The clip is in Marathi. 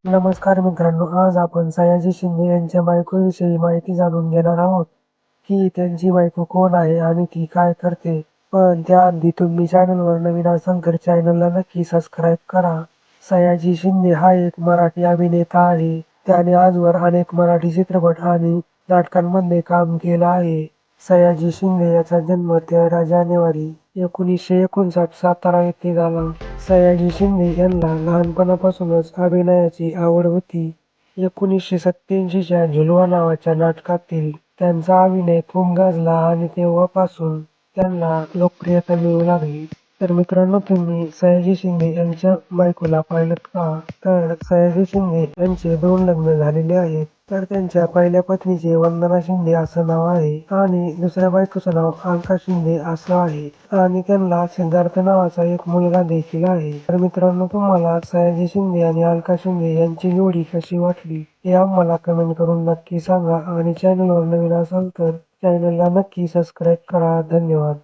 नमस्कार मित्रांनो, आज आपण सयाजी शिंदे यांच्या बायकोविषयी माहिती जाणून घेणार आहोत, की त्यांची बायको कोण आहे आणि ती काय करते. पण त्याआधी तुम्ही चॅनलवर नवीन असाल तर चॅनलला नक्की सबस्क्राईब करा. सयाजी शिंदे हा एक मराठी अभिनेता आहे. त्याने आजवर अनेक मराठी चित्रपट आणि नाटकांमध्ये काम केलं आहे. सयाजी शिंदे याचा जन्म 13 जानेवारी 1959 सातारा येथे झाला. सयाजी शिंदे यांना लहानपणापासूनच अभिनयाची आवड होती. 1987च्या झुलवा नावाच्या नाटकातील त्यांचा अभिनय खूप गाजला आणि तेव्हापासून त्यांना लोकप्रियता मिळू लागली. तर मित्रांनो, तुम्ही सयाजी शिंदे यांच्या बायकोला पाहिलंत का? तर सयाजी शिंदे यांचे 2 लग्न झालेले आहेत. तर त्यांच्या पहिल्या पत्नीचे वंदना शिंदे असं नाव आहे आणि दुसऱ्या बायकोचं नाव अलका शिंदे असं आहे आणि त्यांना सिद्धार्थ नावाचा एक मुलगा देखील आहे. तर मित्रांनो, तुम्हाला सयाजी शिंदे आणि अलका शिंदे यांची जोडी कशी वाटली हे आम्हाला कमेंट करून नक्की सांगा आणि चॅनलवर नवीन असाल तर चॅनलला नक्की सबस्क्राईब करा. धन्यवाद.